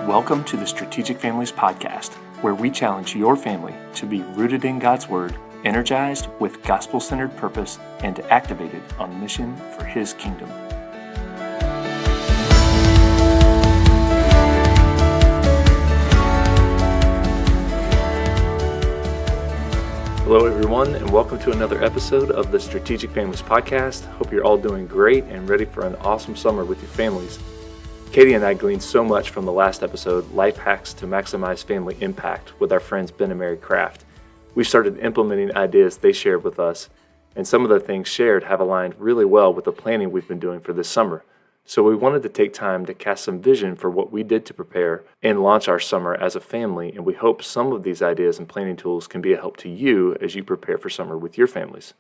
Welcome to the Strategic Families Podcast, where we challenge your family to be rooted in God's Word, energized with gospel-centered purpose, and activated on mission for His kingdom. Hello, everyone, and welcome to another episode of the Strategic Families Podcast. Hope you're all doing great and ready for an awesome summer with your families. Katie and I gleaned so much from the last episode, Life Hacks to Maximize Family Impact, with our friends Ben and Mary Kraft. We've started implementing ideas they shared with us, and some of the things shared have aligned really well with the planning we've been doing for this summer. So we wanted to take time to cast some vision for what we did to prepare and launch our summer as a family, and we hope some of these ideas and planning tools can be a help to you as you prepare for summer with your families.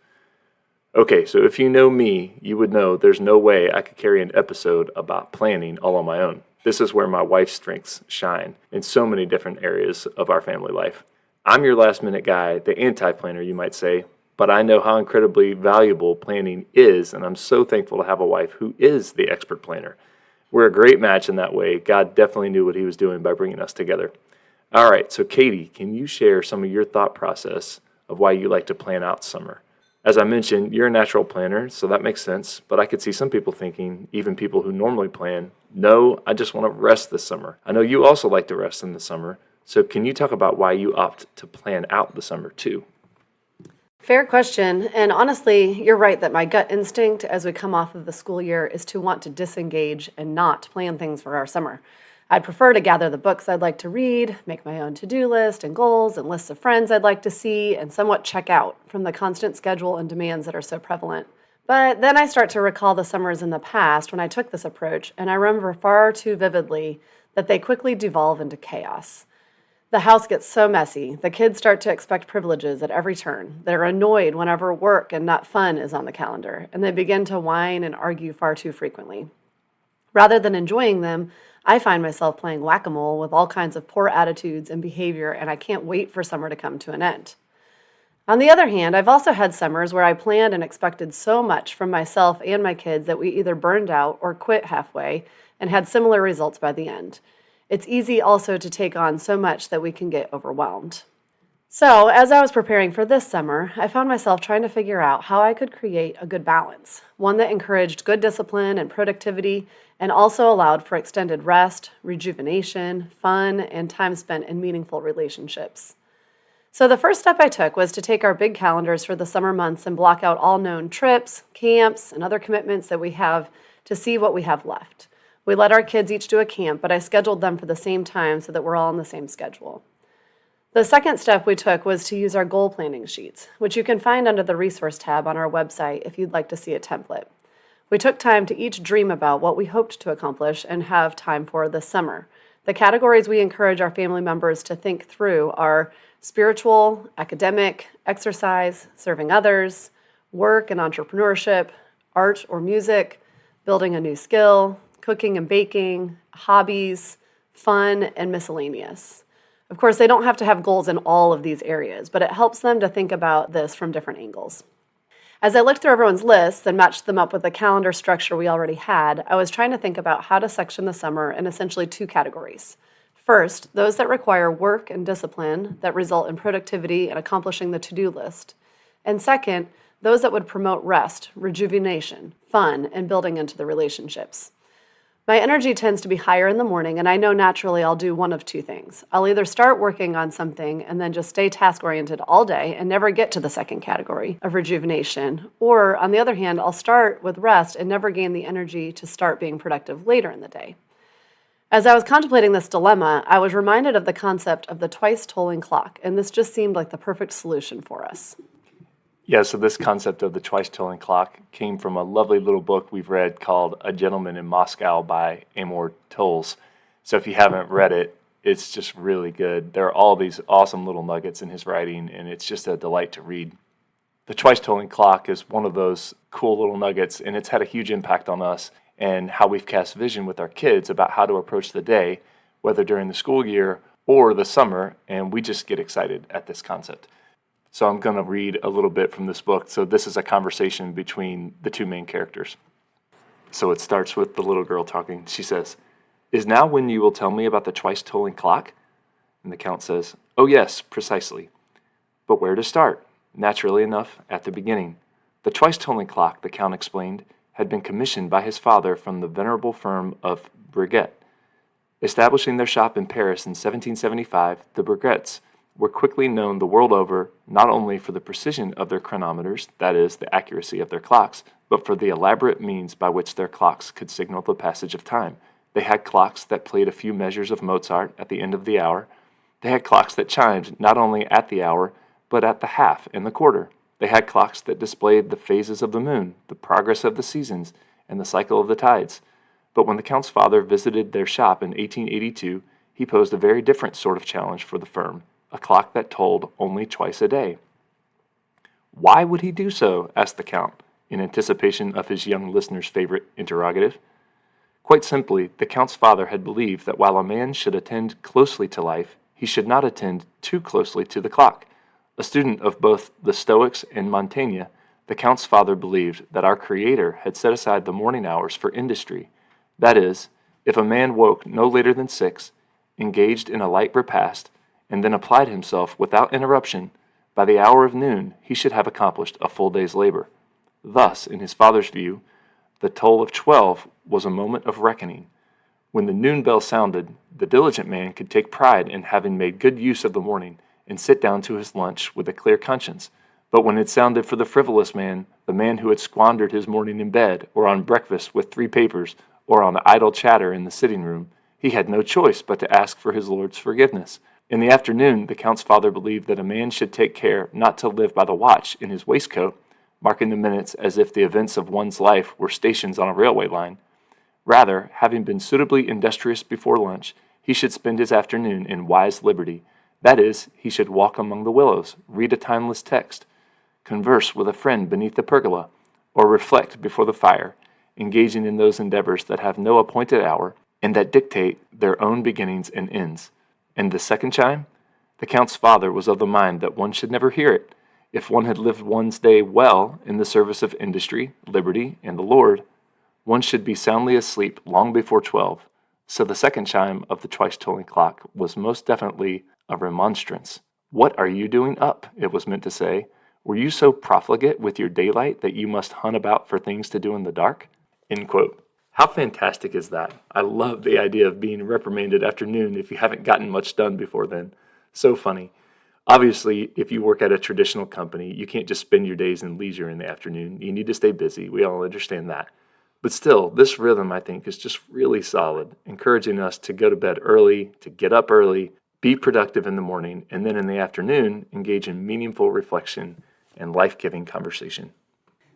Okay, so if you know me, you would know there's no way I could carry an episode about planning all on my own. This is where my wife's strengths shine in so many different areas of our family life. I'm your last-minute guy, the anti-planner, you might say, but I know how incredibly valuable planning is, and I'm so thankful to have a wife who is the expert planner. We're a great match in that way. God definitely knew what He was doing by bringing us together. All right, so Katie, can you share some of your thought process of why you like to plan out summer? As I mentioned, you're a natural planner, so that makes sense, but I could see some people thinking, even people who normally plan, no, I just want to rest this summer. I know you also like to rest in the summer, so can you talk about why you opt to plan out the summer too? Fair question, and honestly, you're right that my gut instinct as we come off of the school year is to want to disengage and not plan things for our summer. I'd prefer to gather the books I'd like to read, make my own to-do list and goals and lists of friends I'd like to see, and somewhat check out from the constant schedule and demands that are so prevalent. But then I start to recall the summers in the past when I took this approach, and I remember far too vividly that they quickly devolve into chaos. The house gets so messy, the kids start to expect privileges at every turn. They're annoyed whenever work and not fun is on the calendar, and they begin to whine and argue far too frequently. Rather than enjoying them, I find myself playing whack-a-mole with all kinds of poor attitudes and behavior, and I can't wait for summer to come to an end. On the other hand, I've also had summers where I planned and expected so much from myself and my kids that we either burned out or quit halfway and had similar results by the end. It's easy also to take on so much that we can get overwhelmed. So, as I was preparing for this summer, I found myself trying to figure out how I could create a good balance, one that encouraged good discipline and productivity, and also allowed for extended rest, rejuvenation, fun, and time spent in meaningful relationships. So the first step I took was to take our big calendars for the summer months and block out all known trips, camps, and other commitments that we have to see what we have left. We let our kids each do a camp, but I scheduled them for the same time so that we're all on the same schedule. The second step we took was to use our goal planning sheets, which you can find under the resource tab on our website if you'd like to see a template. We took time to each dream about what we hoped to accomplish and have time for this summer. The categories we encourage our family members to think through are spiritual, academic, exercise, serving others, work and entrepreneurship, art or music, building a new skill, cooking and baking, hobbies, fun, and miscellaneous. Of course, they don't have to have goals in all of these areas, but it helps them to think about this from different angles. As I looked through everyone's lists and matched them up with the calendar structure we already had, I was trying to think about how to section the summer in essentially two categories. First, those that require work and discipline that result in productivity and accomplishing the to-do list. And second, those that would promote rest, rejuvenation, fun, and building into the relationships. My energy tends to be higher in the morning, and I know naturally I'll do one of two things. I'll either start working on something and then just stay task-oriented all day and never get to the second category of rejuvenation, or on the other hand, I'll start with rest and never gain the energy to start being productive later in the day. As I was contemplating this dilemma, I was reminded of the concept of the twice-tolling clock, and this just seemed like the perfect solution for us. Yeah, so this concept of the twice-tolling clock came from a lovely little book we've read called A Gentleman in Moscow by Amor Towles. So if you haven't read it, it's just really good. There are all these awesome little nuggets in his writing, and it's just a delight to read. The twice-tolling clock is one of those cool little nuggets, and it's had a huge impact on us and how we've cast vision with our kids about how to approach the day, whether during the school year or the summer, and we just get excited at this concept. So I'm going to read a little bit from this book. So this is a conversation between the two main characters. So it starts with the little girl talking. She says, "Is now when you will tell me about the twice-tolling clock?" And the Count says, "Oh yes, precisely. But where to start? Naturally enough, at the beginning. The twice-tolling clock," the Count explained, had been commissioned by his father from the venerable firm of Breguet. Establishing their shop in Paris in 1775, the Breguets were quickly known the world over not only for the precision of their chronometers, that is, the accuracy of their clocks, but for the elaborate means by which their clocks could signal the passage of time. They had clocks that played a few measures of Mozart at the end of the hour. They had clocks that chimed not only at the hour, but at the half and the quarter. They had clocks that displayed the phases of the moon, the progress of the seasons, and the cycle of the tides. But when the Count's father visited their shop in 1882, he posed a very different sort of challenge for the firm, a clock that tolled only twice a day. "Why would he do so?" asked the Count, in anticipation of his young listener's favorite interrogative. Quite simply, the Count's father had believed that while a man should attend closely to life, he should not attend too closely to the clock. A student of both the Stoics and Montaigne, the Count's father believed that our Creator had set aside the morning hours for industry. That is, if a man woke no later than 6, engaged in a light repast, and then applied himself without interruption, by the hour of noon he should have accomplished a full day's labor. Thus, in his father's view, the toll of 12 was a moment of reckoning. When the noon bell sounded, the diligent man could take pride in having made good use of the morning and sit down to his lunch with a clear conscience. But when it sounded for the frivolous man, the man who had squandered his morning in bed, or on breakfast with 3 papers, or on idle chatter in the sitting room, he had no choice but to ask for his Lord's forgiveness. In the afternoon, the Count's father believed that a man should take care not to live by the watch in his waistcoat, marking the minutes as if the events of one's life were stations on a railway line. Rather, having been suitably industrious before lunch, he should spend his afternoon in wise liberty. That is, he should walk among the willows, read a timeless text, converse with a friend beneath the pergola, or reflect before the fire, engaging in those endeavors that have no appointed hour and that dictate their own beginnings and ends. And the second chime? The Count's father was of the mind that one should never hear it. If one had lived one's day well in the service of industry, liberty, and the Lord, one should be soundly asleep long before 12. So the second chime of the twice-tolling clock was most definitely a remonstrance. "What are you doing up?" it was meant to say. "Were you so profligate with your daylight that you must hunt about for things to do in the dark?" End quote. How fantastic is that? I love the idea of being reprimanded after noon if you haven't gotten much done before then. So funny. Obviously, if you work at a traditional company, you can't just spend your days in leisure in the afternoon. You need to stay busy. We all understand that. But still, this rhythm, I think, is just really solid, encouraging us to go to bed early, to get up early, be productive in the morning, and then in the afternoon, engage in meaningful reflection and life-giving conversation.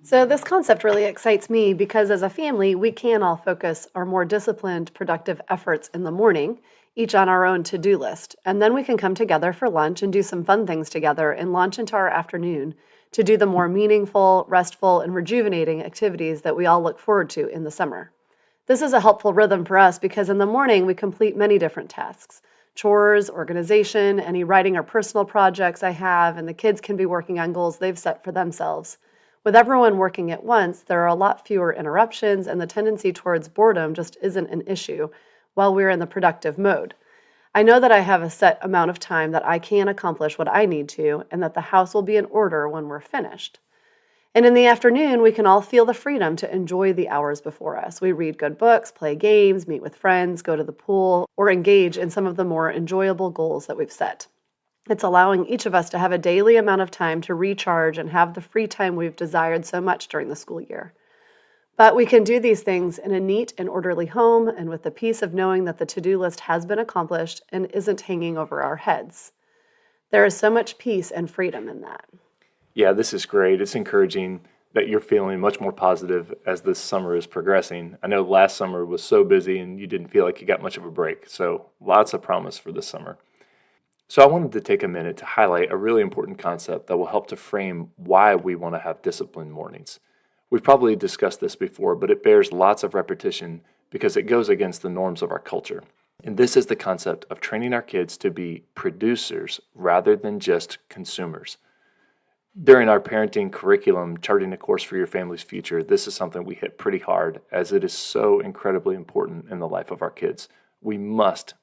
So, this concept really excites me because as a family, we can all focus our more disciplined, productive efforts in the morning, each on our own to do list. And then we can come together for lunch and do some fun things together and launch into our afternoon to do the more meaningful, restful, and rejuvenating activities that we all look forward to in the summer. This is a helpful rhythm for us because in the morning we complete many different tasks: chores, organization, any writing or personal projects I have, and the kids can be working on goals they've set for themselves. With everyone working at once, there are a lot fewer interruptions, and the tendency towards boredom just isn't an issue while we're in the productive mode. I know that I have a set amount of time that I can accomplish what I need to, and that the house will be in order when we're finished. And in the afternoon, we can all feel the freedom to enjoy the hours before us. We read good books, play games, meet with friends, go to the pool, or engage in some of the more enjoyable goals that we've set. It's allowing each of us to have a daily amount of time to recharge and have the free time we've desired so much during the school year. But we can do these things in a neat and orderly home and with the peace of knowing that the to-do list has been accomplished and isn't hanging over our heads. There is so much peace and freedom in that. Yeah, this is great. It's encouraging that you're feeling much more positive as this summer is progressing. I know last summer was so busy and you didn't feel like you got much of a break. So lots of promise for this summer. So I wanted to take a minute to highlight a really important concept that will help to frame why we want to have disciplined mornings. We've probably discussed this before, but it bears lots of repetition because it goes against the norms of our culture. And this is the concept of training our kids to be producers rather than just consumers. During our parenting curriculum, Charting a Course for Your Family's Future, this is something we hit pretty hard as it is so incredibly important in the life of our kids. We must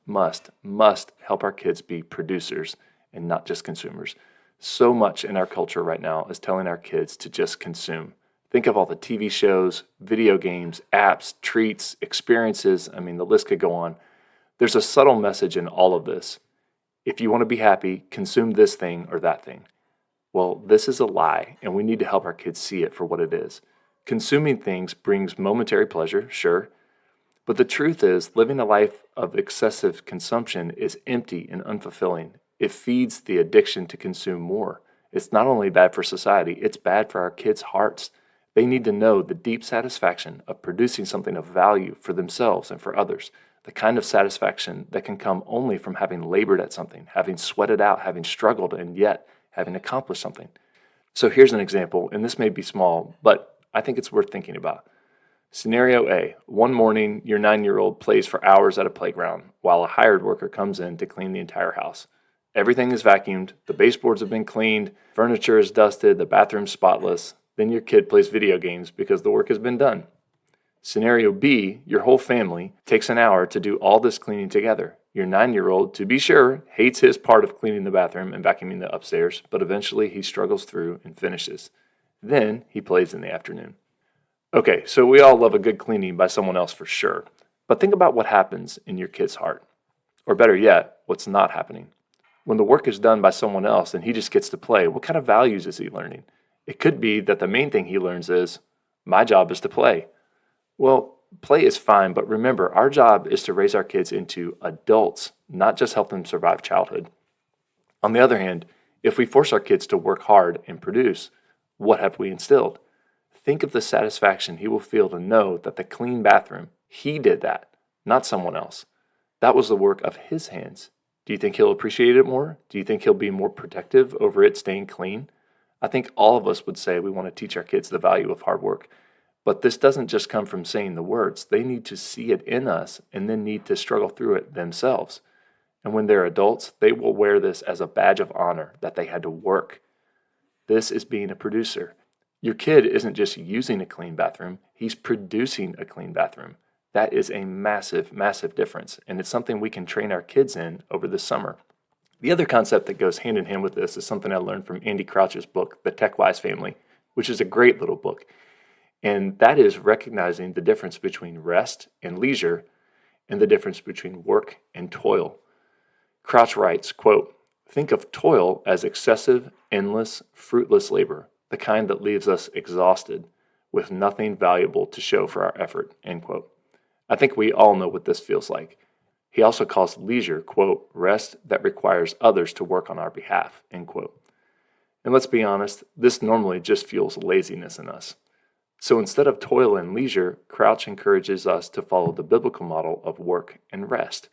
help our kids be producers and not just consumers. So much in our culture right now is telling our kids to just consume. Think of all the TV shows, video games, apps, treats, experiences. I mean, the list could go on. There's a subtle message in all of this. If you want to be happy, consume this thing or that thing. Well, this is a lie, and we need to help our kids see it for what it is. Consuming things brings momentary pleasure, sure, but the truth is, living a life of excessive consumption is empty and unfulfilling. It feeds the addiction to consume more. It's not only bad for society, it's bad for our kids' hearts. They need to know the deep satisfaction of producing something of value for themselves and for others, the kind of satisfaction that can come only from having labored at something, having sweated out, having struggled, and yet having accomplished something. So here's an example, and this may be small, but I think it's worth thinking about. Scenario A, one morning, your 9-year-old plays for hours at a playground while a hired worker comes in to clean the entire house. Everything is vacuumed, the baseboards have been cleaned, furniture is dusted, the bathroom's spotless. Then your kid plays video games because the work has been done. Scenario B, your whole family takes an hour to do all this cleaning together. Your 9-year-old, to be sure, hates his part of cleaning the bathroom and vacuuming the upstairs, but eventually he struggles through and finishes. Then he plays in the afternoon. Okay, so we all love a good cleaning by someone else for sure, but think about what happens in your kid's heart. Or better yet, what's not happening. When the work is done by someone else and he just gets to play, what kind of values is he learning? It could be that the main thing he learns is, my job is to play. Well, play is fine, but remember, our job is to raise our kids into adults, not just help them survive childhood. On the other hand, if we force our kids to work hard and produce, what have we instilled? Think of the satisfaction he will feel to know that the clean bathroom, he did that, not someone else. That was the work of his hands. Do you think he'll appreciate it more? Do you think he'll be more protective over it staying clean? I think all of us would say we want to teach our kids the value of hard work. But this doesn't just come from saying the words. They need to see it in us and then need to struggle through it themselves. And when they're adults, they will wear this as a badge of honor that they had to work. This is being a producer. Your kid isn't just using a clean bathroom, he's producing a clean bathroom. That is a massive, massive difference, and it's something we can train our kids in over the summer. The other concept that goes hand in hand with this is something I learned from Andy Crouch's book, The Tech-Wise Family, which is a great little book. And that is recognizing the difference between rest and leisure and the difference between work and toil. Crouch writes, quote, "Think of toil as excessive, endless, fruitless labor, the kind that leaves us exhausted with nothing valuable to show for our effort," end quote. I think we all know what this feels like. He also calls leisure, quote, "rest that requires others to work on our behalf," end quote. And let's be honest, this normally just fuels laziness in us. So instead of toil and leisure, Crouch encourages us to follow the biblical model of work and rest.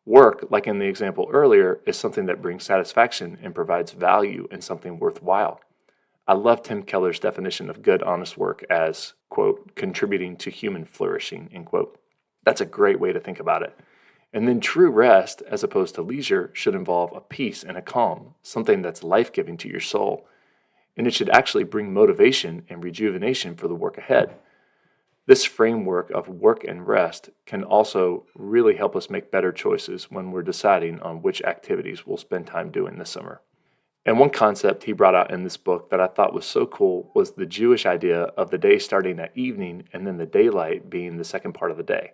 Work, like in the example earlier, is something that brings satisfaction and provides value in something worthwhile. I love Tim Keller's definition of good, honest work as, quote, "contributing to human flourishing," end quote. That's a great way to think about it. And then true rest, as opposed to leisure, should involve a peace and a calm, something that's life-giving to your soul. And it should actually bring motivation and rejuvenation for the work ahead. This framework of work and rest can also really help us make better choices when we're deciding on which activities we'll spend time doing this summer. And one concept he brought out in this book that I thought was so cool was the Jewish idea of the day starting at evening and then the daylight being the second part of the day.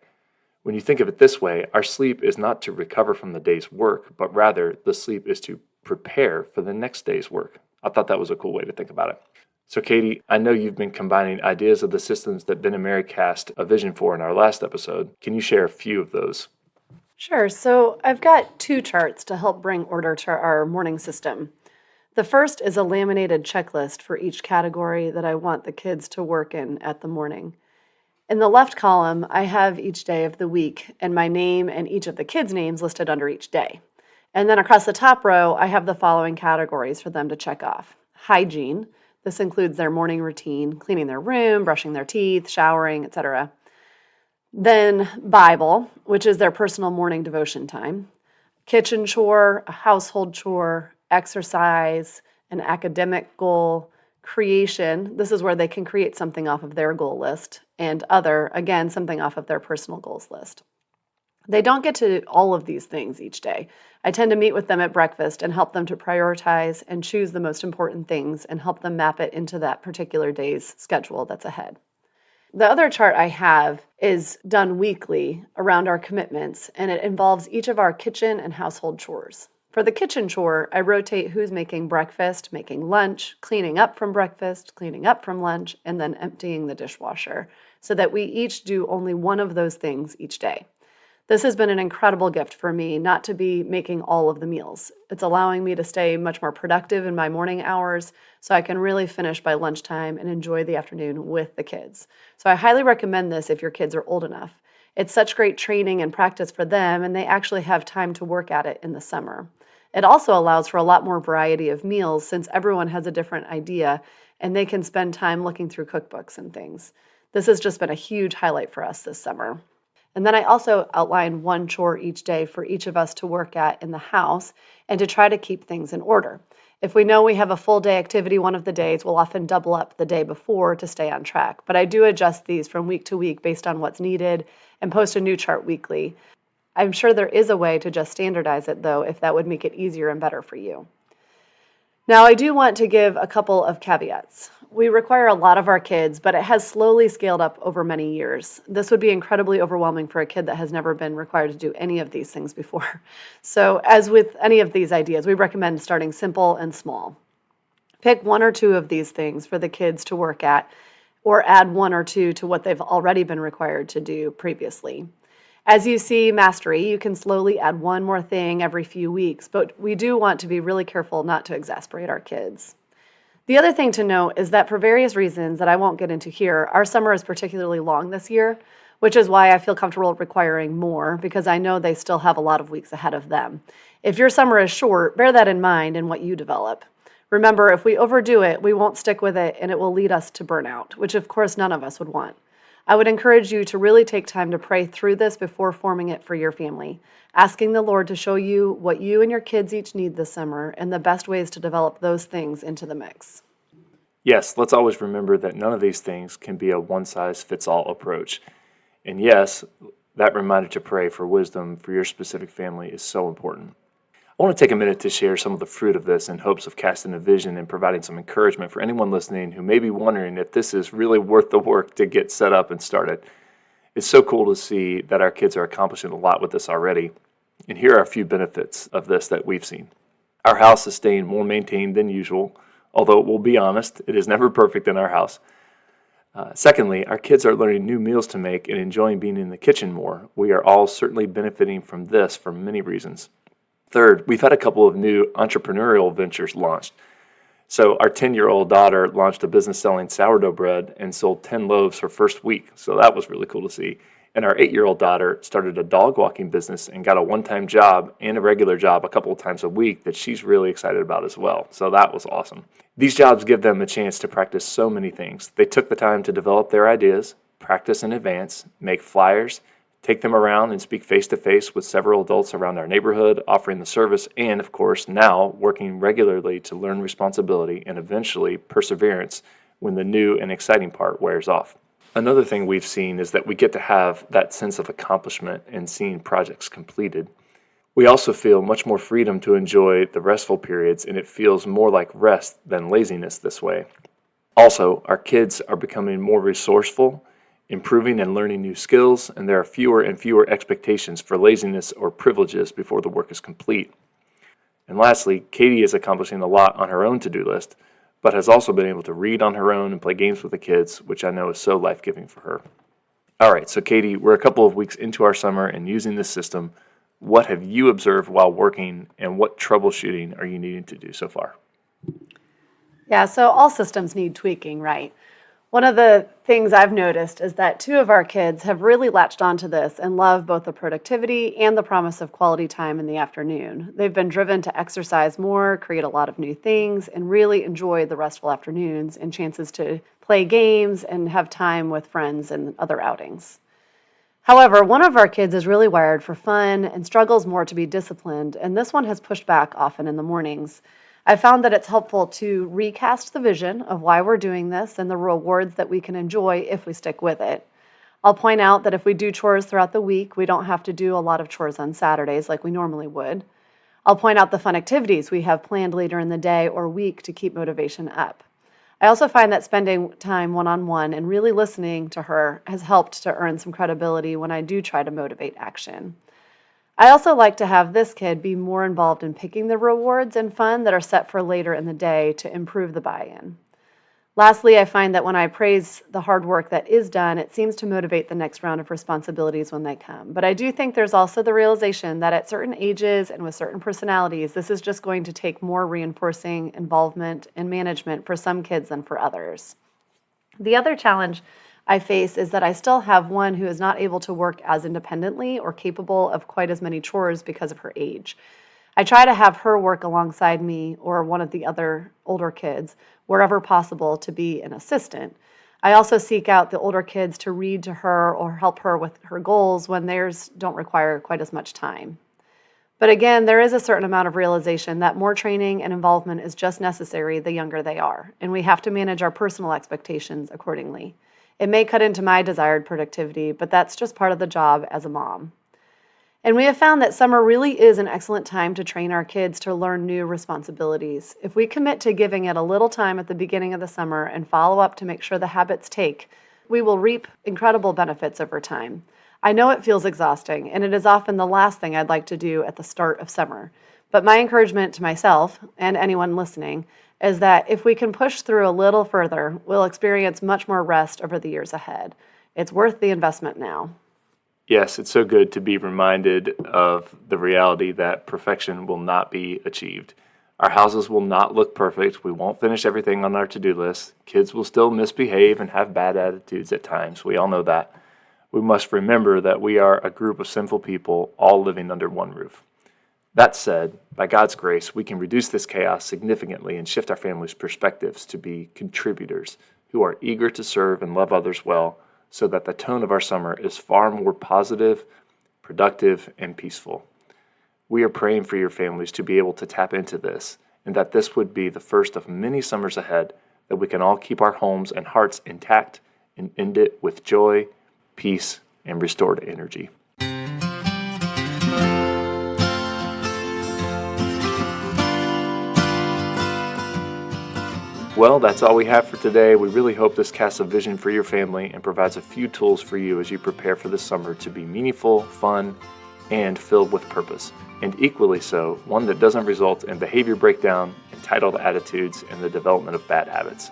When you think of it this way, our sleep is not to recover from the day's work, but rather the sleep is to prepare for the next day's work. I thought that was a cool way to think about it. So Katie, I know you've been combining ideas of the systems that Ben and Mary cast a vision for in our last episode. Can you share a few of those? Sure. So I've got 2 charts to help bring order to our morning system. The first is a laminated checklist for each category that I want the kids to work in at the morning. In the left column, I have each day of the week and my name and each of the kids' names listed under each day. And then across the top row, I have the following categories for them to check off. Hygiene. This includes their morning routine, cleaning their room, brushing their teeth, showering, etc. Then Bible, which is their personal morning devotion time. Kitchen chore, a household chore, exercise, an academic goal, creation. This is where they can create something off of their goal list. And other, again, something off of their personal goals list. They don't get to all of these things each day. I tend to meet with them at breakfast and help them to prioritize and choose the most important things and help them map it into that particular day's schedule that's ahead. The other chart I have is done weekly around our commitments, and it involves each of our kitchen and household chores. For the kitchen chore, I rotate who's making breakfast, making lunch, cleaning up from breakfast, cleaning up from lunch, and then emptying the dishwasher, so that we each do only one of those things each day. This has been an incredible gift for me not to be making all of the meals. It's allowing me to stay much more productive in my morning hours so I can really finish by lunchtime and enjoy the afternoon with the kids. So I highly recommend this if your kids are old enough. It's such great training and practice for them, and they actually have time to work at it in the summer. It also allows for a lot more variety of meals since everyone has a different idea and they can spend time looking through cookbooks and things. This has just been a huge highlight for us this summer. And then I also outline one chore each day for each of us to work at in the house and to try to keep things in order. If we know we have a full day activity one of the days, we'll often double up the day before to stay on track. But I do adjust these from week to week based on what's needed and post a new chart weekly. I'm sure there is a way to just standardize it, though, if that would make it easier and better for you. Now, I do want to give a couple of caveats. We require a lot of our kids, but it has slowly scaled up over many years. This would be incredibly overwhelming for a kid that has never been required to do any of these things before. So, as with any of these ideas, we recommend starting simple and small. Pick one or two of these things for the kids to work at, or add one or two to what they've already been required to do previously. As you see mastery, you can slowly add one more thing every few weeks, but we do want to be really careful not to exasperate our kids. The other thing to note is that for various reasons that I won't get into here, our summer is particularly long this year, which is why I feel comfortable requiring more because I know they still have a lot of weeks ahead of them. If your summer is short, bear that in mind in what you develop. Remember, if we overdo it, we won't stick with it and it will lead us to burnout, which of course none of us would want. I would encourage you to really take time to pray through this before forming it for your family, asking the Lord to show you what you and your kids each need this summer and the best ways to develop those things into the mix. Yes, let's always remember that none of these things can be a one-size-fits-all approach. And yes, that reminder to pray for wisdom for your specific family is so important. I want to take a minute to share some of the fruit of this in hopes of casting a vision and providing some encouragement for anyone listening who may be wondering if this is really worth the work to get set up and started. It's so cool to see that our kids are accomplishing a lot with this already. And here are a few benefits of this that we've seen. Our house is staying more maintained than usual, although we'll be honest, it is never perfect in our house. Secondly, our kids are learning new meals to make and enjoying being in the kitchen more. We are all certainly benefiting from this for many reasons. Third, we've had a couple of new entrepreneurial ventures launched. So our 10-year-old daughter launched a business selling sourdough bread and sold 10 loaves her first week. So that was really cool to see. And our 8-year-old daughter started a dog walking business and got a one-time job and a regular job a couple of times a week that she's really excited about as well. So that was awesome. These jobs give them a chance to practice so many things. They took the time to develop their ideas, practice in advance, make flyers, take them around and speak face-to-face with several adults around our neighborhood, offering the service, and of course now working regularly to learn responsibility and eventually perseverance when the new and exciting part wears off. Another thing we've seen is that we get to have that sense of accomplishment in seeing projects completed. We also feel much more freedom to enjoy the restful periods, and it feels more like rest than laziness this way. Also, our kids are becoming more resourceful, improving and learning new skills, and there are fewer and fewer expectations for laziness or privileges before the work is complete. And lastly, Katie is accomplishing a lot on her own to-do list, but has also been able to read on her own and play games with the kids, which I know is so life-giving for her. All right, so Katie, we're a couple of weeks into our summer and using this system. What have you observed while working, and what troubleshooting are you needing to do so far? Yeah, so all systems need tweaking, right? One of the things I've noticed is that 2 of our kids have really latched onto this and love both the productivity and the promise of quality time in the afternoon. They've been driven to exercise more, create a lot of new things, and really enjoy the restful afternoons and chances to play games and have time with friends and other outings. However, one of our kids is really wired for fun and struggles more to be disciplined, and this one has pushed back often in the mornings. I found that it's helpful to recast the vision of why we're doing this and the rewards that we can enjoy if we stick with it. I'll point out that if we do chores throughout the week, we don't have to do a lot of chores on Saturdays like we normally would. I'll point out the fun activities we have planned later in the day or week to keep motivation up. I also find that spending time one-on-one and really listening to her has helped to earn some credibility when I do try to motivate action. I also like to have this kid be more involved in picking the rewards and fun that are set for later in the day to improve the buy-in. Lastly, I find that when I praise the hard work that is done, it seems to motivate the next round of responsibilities when they come. But I do think there's also the realization that at certain ages and with certain personalities, this is just going to take more reinforcing involvement and management for some kids than for others. The other challenge I face is that I still have one who is not able to work as independently or capable of quite as many chores because of her age. I try to have her work alongside me or one of the other older kids wherever possible to be an assistant. I also seek out the older kids to read to her or help her with her goals when theirs don't require quite as much time. But again, there is a certain amount of realization that more training and involvement is just necessary the younger they are, and we have to manage our personal expectations accordingly. It may cut into my desired productivity, but that's just part of the job as a mom. And we have found that summer really is an excellent time to train our kids to learn new responsibilities. If we commit to giving it a little time at the beginning of the summer and follow up to make sure the habits take, we will reap incredible benefits over time. I know it feels exhausting, and it is often the last thing I'd like to do at the start of summer. But my encouragement to myself and anyone listening is that if we can push through a little further, we'll experience much more rest over the years ahead. It's worth the investment now. Yes, it's so good to be reminded of the reality that perfection will not be achieved. Our houses will not look perfect. We won't finish everything on our to-do list. Kids will still misbehave and have bad attitudes at times. We all know that. We must remember that we are a group of sinful people all living under one roof. That said, by God's grace, we can reduce this chaos significantly and shift our families' perspectives to be contributors who are eager to serve and love others well, so that the tone of our summer is far more positive, productive, and peaceful. We are praying for your families to be able to tap into this, and that this would be the first of many summers ahead, that we can all keep our homes and hearts intact and end it with joy, peace, and restored energy. Well, that's all we have for today. We really hope this casts a vision for your family and provides a few tools for you as you prepare for the summer to be meaningful, fun, and filled with purpose. And equally so, one that doesn't result in behavior breakdown, entitled attitudes, and the development of bad habits.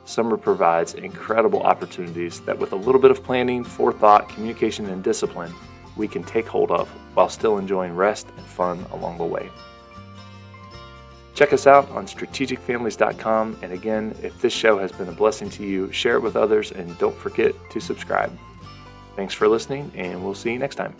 Summer provides incredible opportunities that with a little bit of planning, forethought, communication, and discipline, we can take hold of while still enjoying rest and fun along the way. Check us out on strategicfamilies.com, and again, if this show has been a blessing to you, share it with others, and don't forget to subscribe. Thanks for listening, and we'll see you next time.